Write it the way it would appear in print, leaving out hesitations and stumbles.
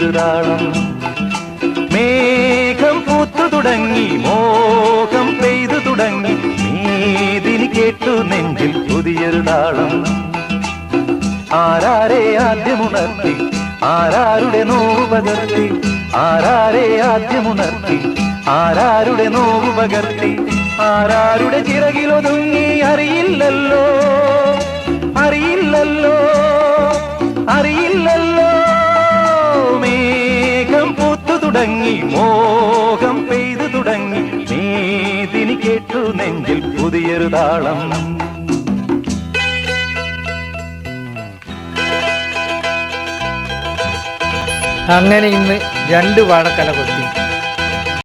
പുതിയൊരു താളം. മേഘം പൂത്തു തുടങ്ങി, മോഹം പെയ്തു തുടങ്ങി, മേദിനി കേട്ടു നെഞ്ചിൽ പുതിയൊരു താളം. ആരാരെ ആദ്യമുണർത്തി, ആരാരുടെ നോവ് പകർത്തി, ആരാരെ ആദ്യമുണർത്തി, ആരാരുടെ നോവ് പകർത്തി, ആരാരുടെ ചിറകിലൊതുങ്ങി അറിയില്ലല്ലോ, അറിയില്ലല്ലോ, അറിയില്ലല്ലോ. മേഘം പൂത്തു തുടങ്ങി, മോഹം പെയ്തു തുടങ്ങി, മേദിനി കേട്ടു നെഞ്ചിൽ പുതിയൊരു താളം. അങ്ങനെ ഇന്ന് 2 വാഴക്കല കൊത്തി.